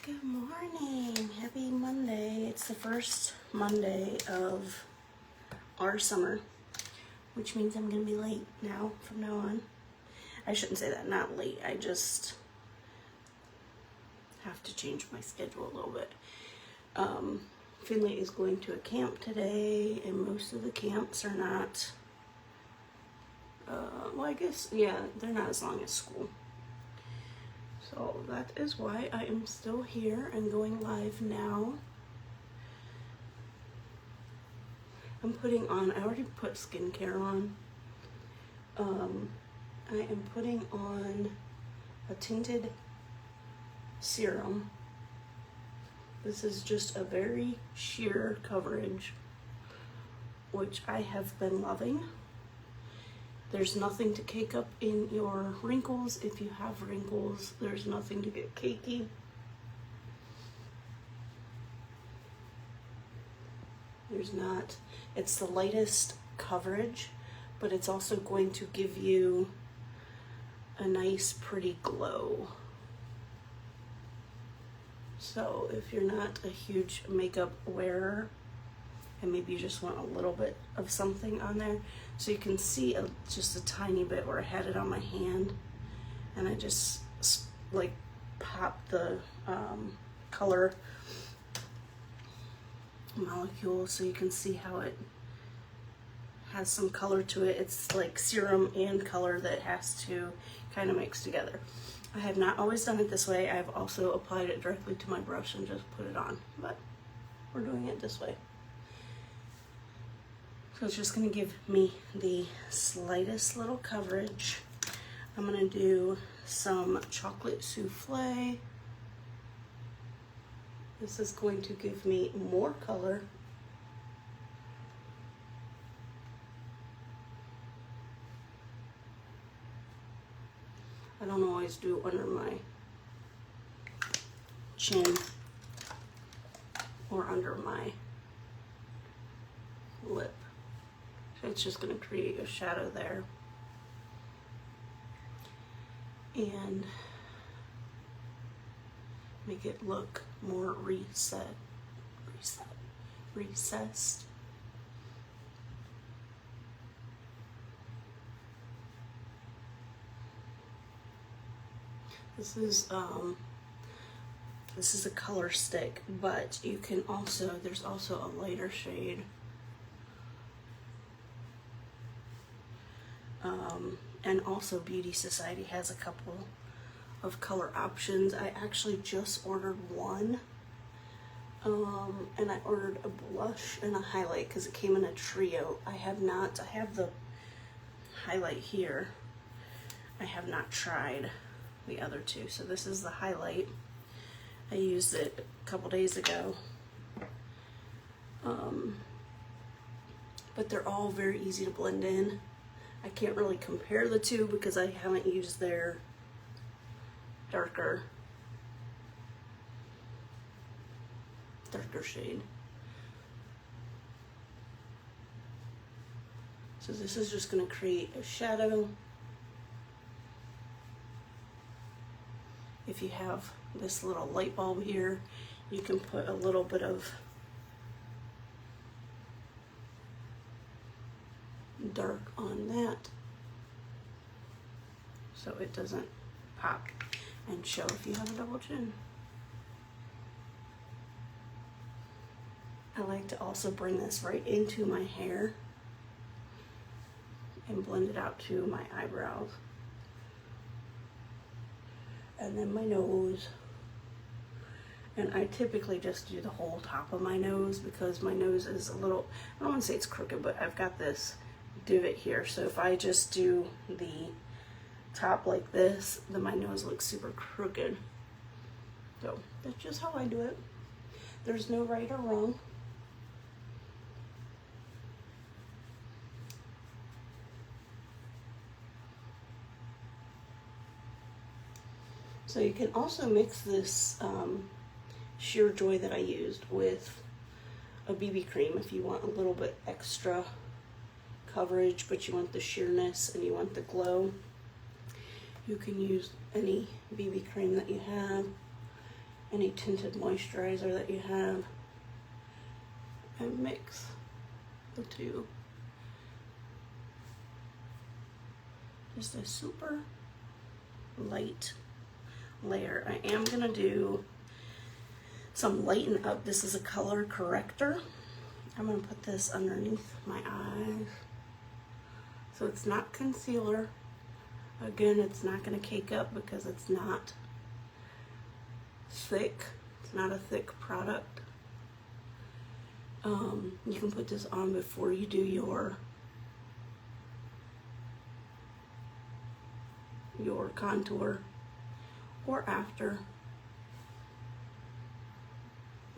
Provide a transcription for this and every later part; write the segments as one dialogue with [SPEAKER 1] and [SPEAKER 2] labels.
[SPEAKER 1] Good morning. Happy Monday. It's the first Monday of our summer, which means I'm going to be late now from now on. I shouldn't say that, not late. I just have to change my schedule a little bit. Finley is going to a camp today, and most of the camps are not, well, I guess, yeah, they're not as long as school. So that is why I am still here and going live now. I'm putting on, I already put skincare on. I am putting on a tinted serum. This is just a very sheer coverage, which I have been loving. There's nothing to cake up in your wrinkles. If you have wrinkles, there's nothing to get cakey. There's not. It's the lightest coverage, but it's also going to give you a nice, pretty glow. So if you're not a huge makeup wearer, and maybe you just want a little bit of something on there, so you can see just a tiny bit where I had it on my hand, and I just like popped the color molecule so you can see how it has some color to it. It's like serum and color that has to kind of mix together. I have not always done it this way. I've also applied it directly to my brush and just put it on, but we're doing it this way. So it's just going to give me the slightest little coverage. I'm going to do some chocolate souffle. This is going to give me more color. I don't always do it under my chin or under my lip. So it's just going to create a shadow there. And make it look more recessed. This is a color stick, but you can also, there's also a lighter shade. And also Beauty Society has a couple of color options. I actually just ordered one, and I ordered a blush and a highlight because it came in a trio. I have the highlight here. I have not tried the other two. So this is the highlight. I used it a couple days ago. But they're all very easy to blend in. I can't really compare the two because I haven't used their darker shade. So this is just going to create a shadow. If you have this little light bulb here, you can put a little bit of dark on that so it doesn't pop and show if you have a double chin. I like to also bring this right into my hair and blend it out to my eyebrows. And then my nose. And I typically just do the whole top of my nose because my nose is a little, I don't want to say it's crooked, but I've got this divot here. So if I just do the top like this, then my nose looks super crooked. So that's just how I do it. There's no right or wrong. So you can also mix this sheer Joy that I used with a BB cream if you want a little bit extra coverage, but you want the sheerness and you want the glow. You can use any BB cream that you have. any tinted moisturizer that you have and mix the two. Just a super light layer. I am gonna do some Lighten Up. This is a color corrector. I'm gonna put this underneath my eyes. So it's not concealer. Again, it's not gonna cake up because it's not thick. It's not a thick product. You can put this on before you do your contour or after,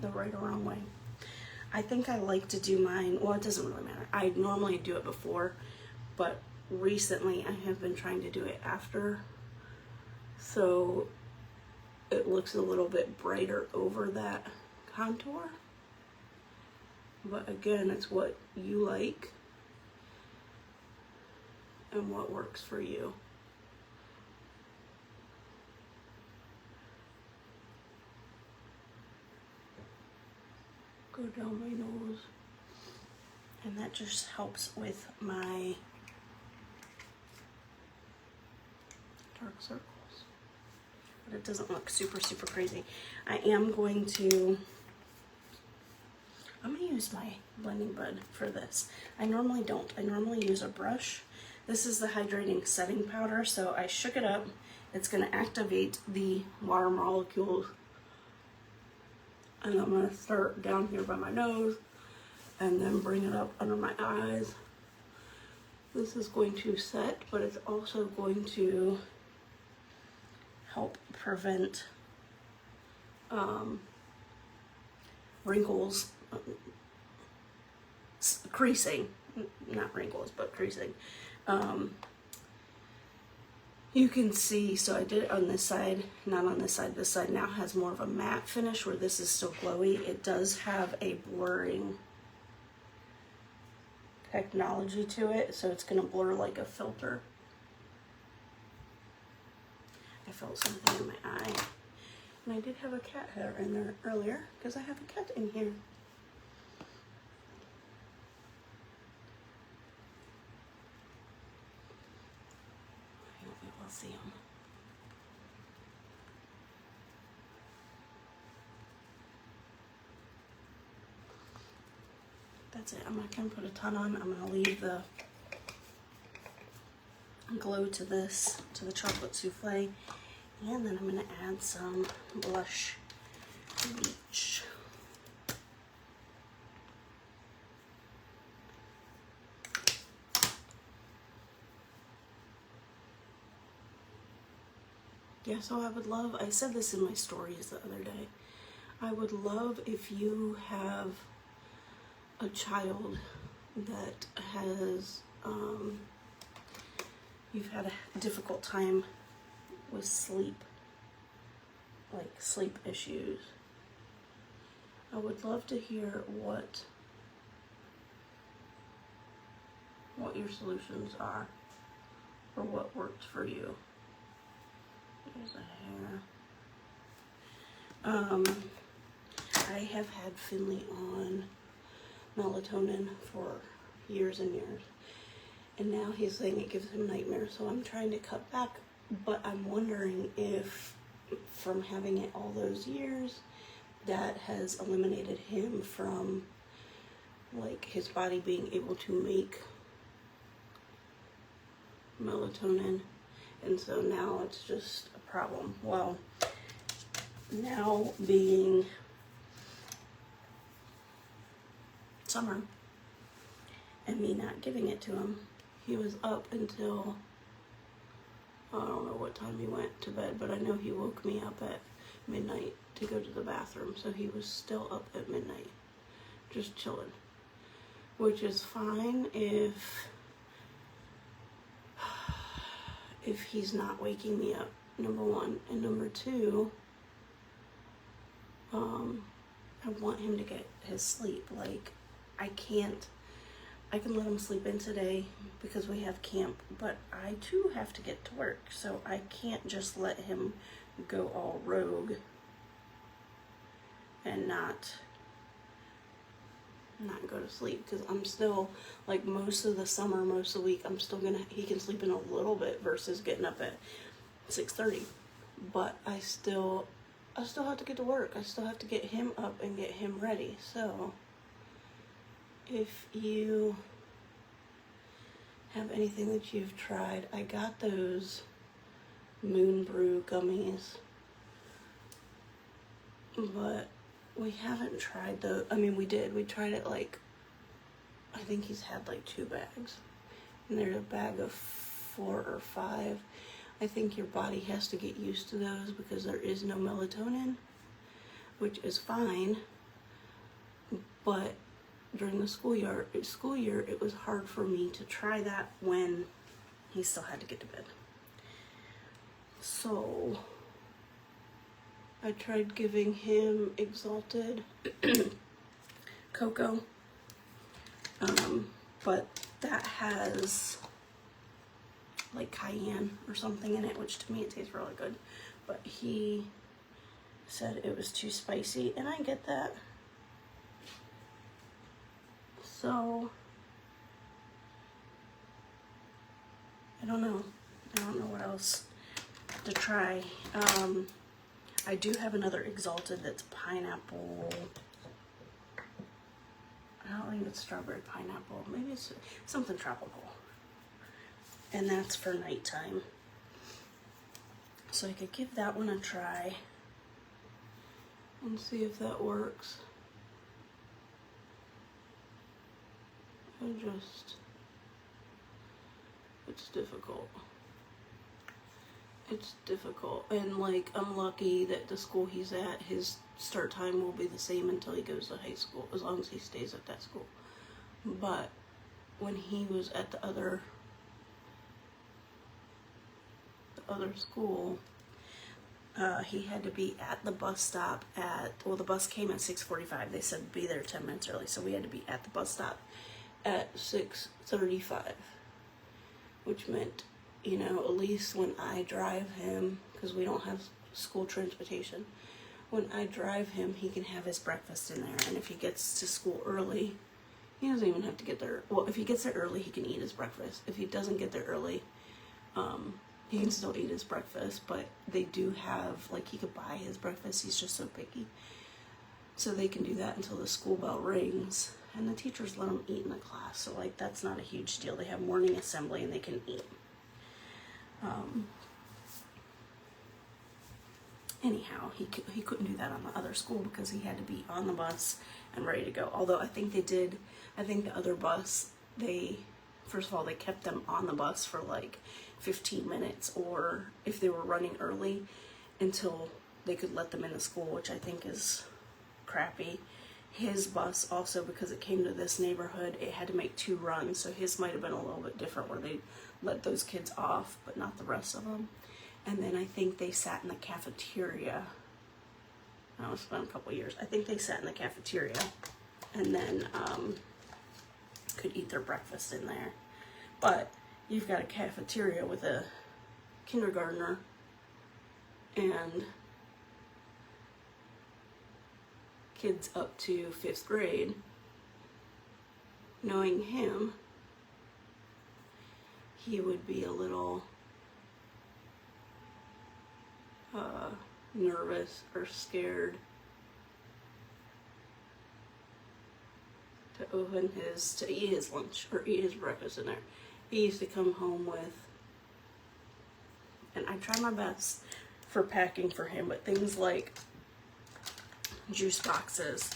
[SPEAKER 1] the right or wrong way. I think I like to do mine, well, it doesn't really matter. I normally do it before, but recently I have been trying to do it after, so it looks a little bit brighter over that contour. But again, it's what you like and what works for you. Go down my nose, and that just helps with my dark circles, but it doesn't look super crazy. I'm gonna use my blending bud for this. I normally don't. I normally use a brush. This is the Hydrating Setting Powder, so I shook it up. It's gonna activate the water molecules. And I'm going to start down here by my nose and then bring it up under my eyes. This is going to set, but it's also going to help prevent wrinkles, creasing, not wrinkles, but creasing. You can see, so I did it on this side, not on this side. This side now has more of a matte finish where this is still glowy. It does have a blurring technology to it, so it's going to blur like a filter. I felt something in my eye. And I did have a cat hair in there earlier because I have a cat in here. See them. That's it. I'm not going to put a ton on. I'm going to leave the glow to this, to the chocolate souffle, and then I'm going to add some blush bleach. Yeah, so I would love, I said this in my stories the other day, I would love if you have a child that has, you've had a difficult time with sleep, like sleep issues. I would love to hear what your solutions are or what works for you. There's a hair. I have had Finley on melatonin for years and years, and now he's saying it gives him nightmares, so I'm trying to cut back, but I'm wondering if from having it all those years that has eliminated him from like his body being able to make melatonin, and so now it's just a problem. Well, now being summer and me not giving it to him, he was up until, I don't know what time he went to bed, but I know he woke me up at midnight to go to the bathroom, so he was still up at midnight just chilling, which is fine if he's not waking me up, number one, and number two, I want him to get his sleep. Like, I can let him sleep in today because we have camp, but I too have to get to work, so I can't just let him go all rogue not go to sleep, because I'm still, like, most of the summer, most of the week, I'm still gonna, he can sleep in a little bit versus getting up at 6:30. But I still have to get to work. I still have to get him up and get him ready. So if you have anything that you've tried, I got those Moon Brew gummies, but we haven't tried those. I mean, we tried it, like, I think he's had like 2 bags, and there's a bag of 4 or 5. I think your body has to get used to those because there is no melatonin, which is fine, but during the school year, it was hard for me to try that when he still had to get to bed. So I tried giving him Exalted Cocoa, but that has like cayenne or something in it, which to me it tastes really good, but he said it was too spicy, and I get that. So I don't know what else to try. I do have another Exalted that's pineapple. I don't think it's strawberry pineapple. Maybe it's something tropical. And that's for nighttime. So I could give that one a try and see if that works. It's difficult. It's difficult, and like, I'm lucky that the school he's at, his start time will be the same until he goes to high school, as long as he stays at that school. But when he was at the other school, he had to be at the bus stop the bus came at 6:45. They said be there 10 minutes early, so we had to be at the bus stop at 6:35, which meant, you know, at least when I drive him, because we don't have school transportation, when I drive him, he can have his breakfast in there. And if he gets to school early, he doesn't even have to get there. Well, if he gets there early, he can eat his breakfast. If he doesn't get there early, he can still eat his breakfast, but they do have, like, he could buy his breakfast. He's just so picky. So they can do that until the school bell rings, and the teachers let them eat in the class. So, like, that's not a huge deal. They have morning assembly and they can eat. Anyhow, he couldn't do that on the other school because he had to be on the bus and ready to go. Although I think the other bus, first of all, they kept them on the bus for like 15 minutes, or if they were running early, until they could let them in the school, which I think is crappy. His bus also, because it came to this neighborhood, it had to make 2 runs, so his might have been a little bit different, where they let those kids off, but not the rest of them. And then I think they sat in the cafeteria. That was been a couple years. I think they sat in the cafeteria and then could eat their breakfast in there. But you've got a cafeteria with a kindergartner and kids up to 5th grade. Knowing him, he would be a little nervous or scared to eat his lunch or eat his breakfast in there. He used to come home with, and I try my best for packing for him, but things like juice boxes,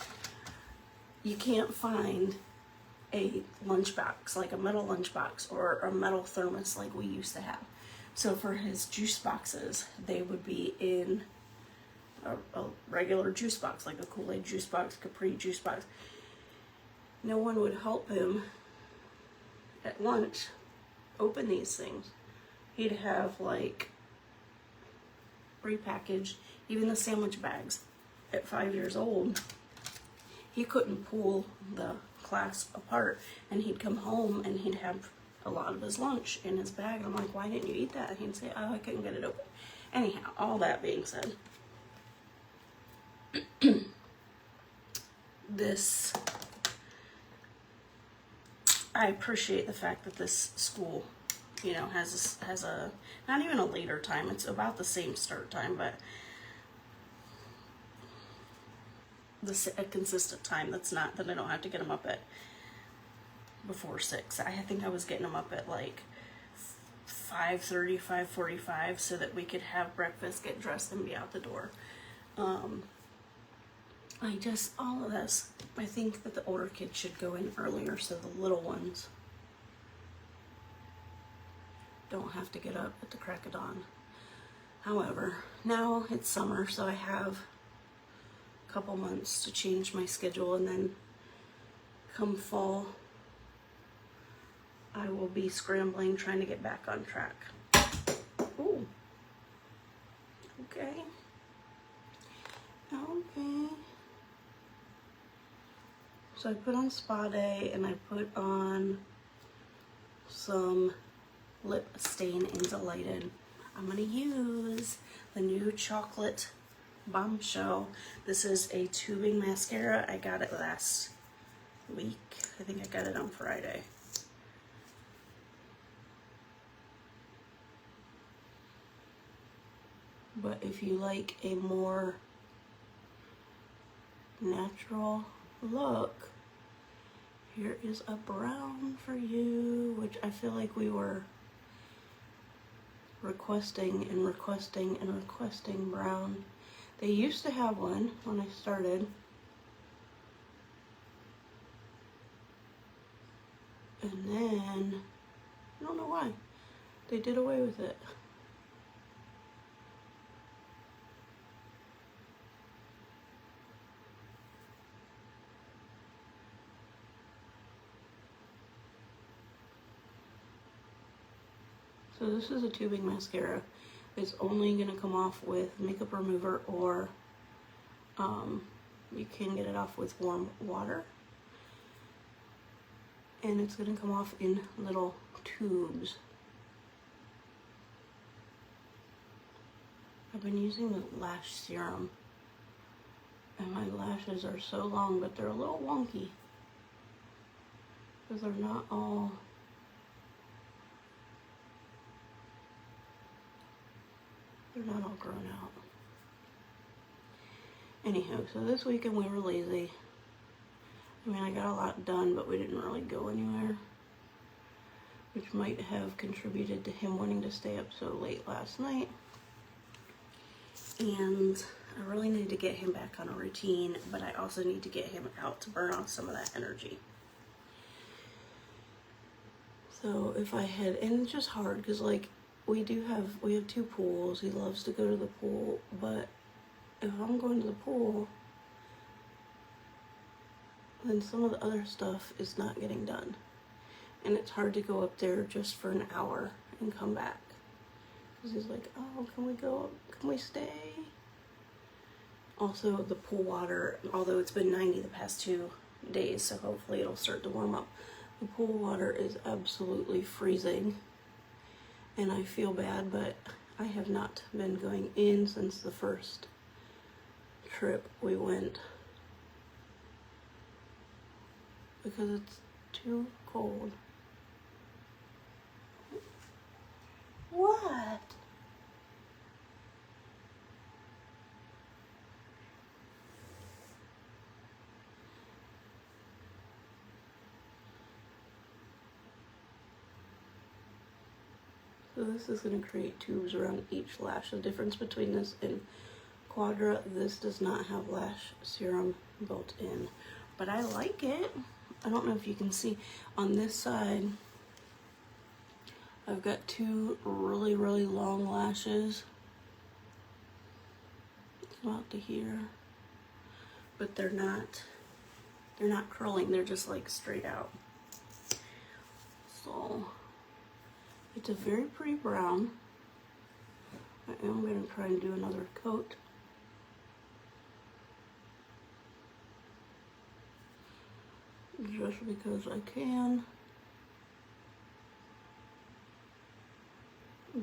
[SPEAKER 1] you can't find a lunchbox, like a metal lunchbox or a metal thermos like we used to have. So for his juice boxes, they would be in a regular juice box, like a Kool-Aid juice box, Capri juice box. No one would help him at lunch open these things. He'd have like repackaged, even the sandwich bags. At 5 years old, he couldn't pull the class apart, and he'd come home and he'd have a lot of his lunch in his bag. And I'm like, why didn't you eat that? And he'd say, oh, I couldn't get it open. Anyhow, all that being said, this, I appreciate the fact that this school, you know, has a not even a later time. It's about the same start time, but a consistent time that's not that I don't have to get them up at before 6. I think I was getting them up at like 5:30, 5:45, so that we could have breakfast, get dressed, and be out the door. All of this, I think that the older kids should go in earlier so the little ones don't have to get up at the crack of dawn. However, now it's summer, so I have a couple months to change my schedule, and then come fall, I will be scrambling, trying to get back on track. Ooh. Okay. Okay. So I put on Spa Day, and I put on some lip stain into Lighten. I'm gonna use the new Chocolate Bombshell. This is a tubing mascara. I got it last week. I think I got it on Friday. But if you like a more natural look, here is a brown for you, which I feel like we were requesting and requesting and requesting brown. They used to have one when I started, and then I don't know why they did away with it. So this is a tubing mascara. It's only going to come off with makeup remover, or you can get it off with warm water. And it's going to come off in little tubes. I've been using the lash serum, and my lashes are so long, but they're a little wonky because they're not all grown out. Anyhow, so this weekend we were lazy. I mean, I got a lot done, but we didn't really go anywhere, which might have contributed to him wanting to stay up so late last night. And I really need to get him back on a routine, but I also need to get him out to burn off some of that energy. So if I had, and it's just hard because like we have 2 pools. He loves to go to the pool, but if I'm going to the pool, then some of the other stuff is not getting done. And it's hard to go up there just for an hour and come back. Because he's like, oh, can we go? Can we stay? Also, the pool water, although it's been 90 the past 2 days, so hopefully it'll start to warm up. The pool water is absolutely freezing. And I feel bad, but I have not been going in since the first trip we went because it's too cold. What? So this is going to create tubes around each lash. The difference between this and Quadra, this does not have lash serum built in, but I like it. I don't know if you can see on this side, I've got 2 really, really long lashes. About to here, but they're not curling, they're just like straight out. So it's a very pretty brown. I am going to try and do another coat. Just because I can.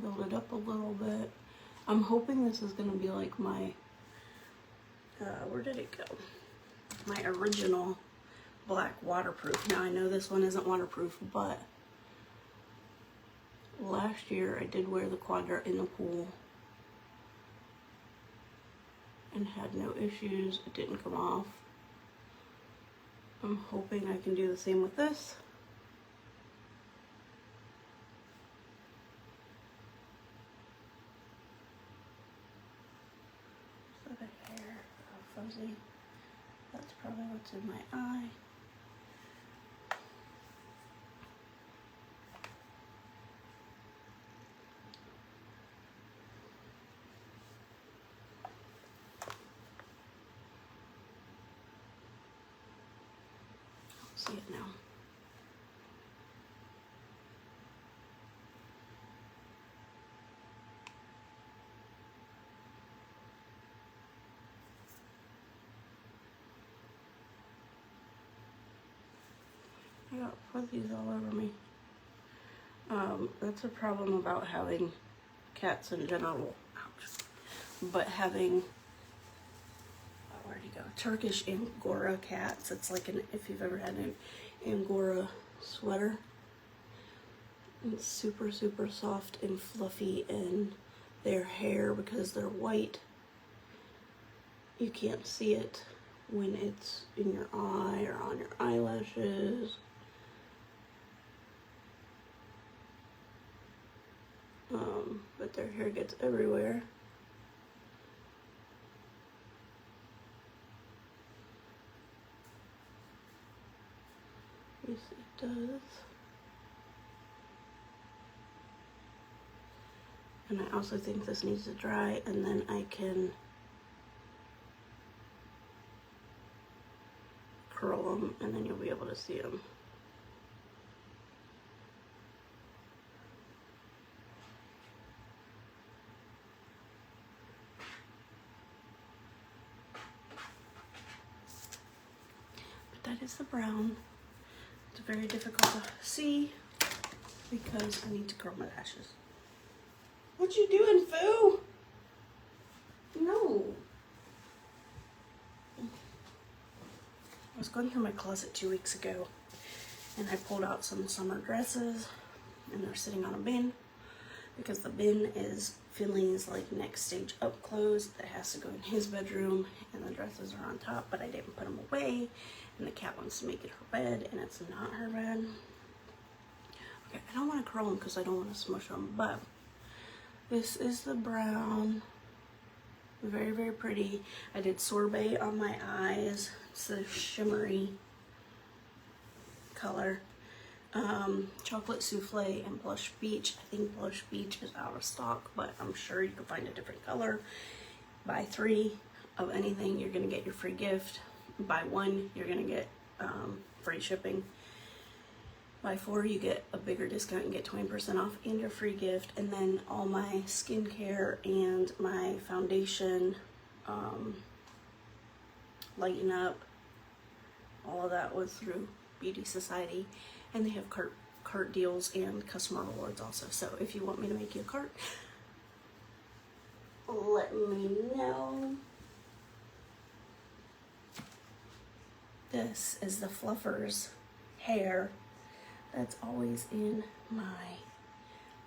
[SPEAKER 1] Build it up a little bit. I'm hoping this is going to be like my, where did it go? my original black waterproof. Now I know this one isn't waterproof, but last year I did wear the Quadra in the pool and had no issues. It didn't come off. I'm hoping I can do the same with this. So the hair all fuzzy. That's probably what's in my eye. See it now. I got fuzzies all over me. That's a problem about having cats in general. Ouch. But having, where'd he go? Turkish Angora cats. It's like if you've ever had an Angora sweater. It's super, super soft and fluffy, and their hair, because they're white, you can't see it when it's in your eye or on your eyelashes. But their hair gets everywhere. Yes, it does. And I also think this needs to dry, and then I can curl them, and then you'll be able to see them. That is the brown. It's very difficult to see because I need to curl my lashes. What you doing, Foo? No. I was going through my closet 2 weeks ago and I pulled out some summer dresses and they're sitting on a bin because the bin is Finley's like next stage up clothes that has to go in his bedroom, and the dresses are on top, but I didn't put them away, and the cat wants to make it her bed and it's not her bed. Okay, I don't want to curl them because I don't want to smush them, but this is the brown. Very, very pretty. I did Sorbet on my eyes. It's a shimmery color. Chocolate Soufflé and Blush Beach. I think Blush Beach is out of stock, but I'm sure you can find a different color. Buy 3 of anything, you're going to get your free gift. Buy 1, you're going to get free shipping. Buy 4, you get a bigger discount and get 20% off and your free gift. And then all my skincare and my foundation, Lighten Up, all of that was through Beauty Society. And they have cart deals and customer rewards also. So if you want me to make you a cart, let me know. This is the Fluffers hair that's always in my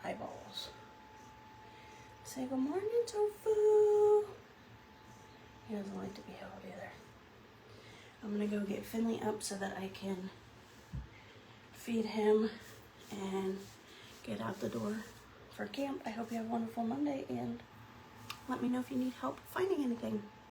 [SPEAKER 1] eyeballs. Say good morning, Tofu. He doesn't like to be held either. I'm gonna go get Finley up so that I can feed him and get out the door for camp. I hope you have a wonderful Monday, and let me know if you need help finding anything.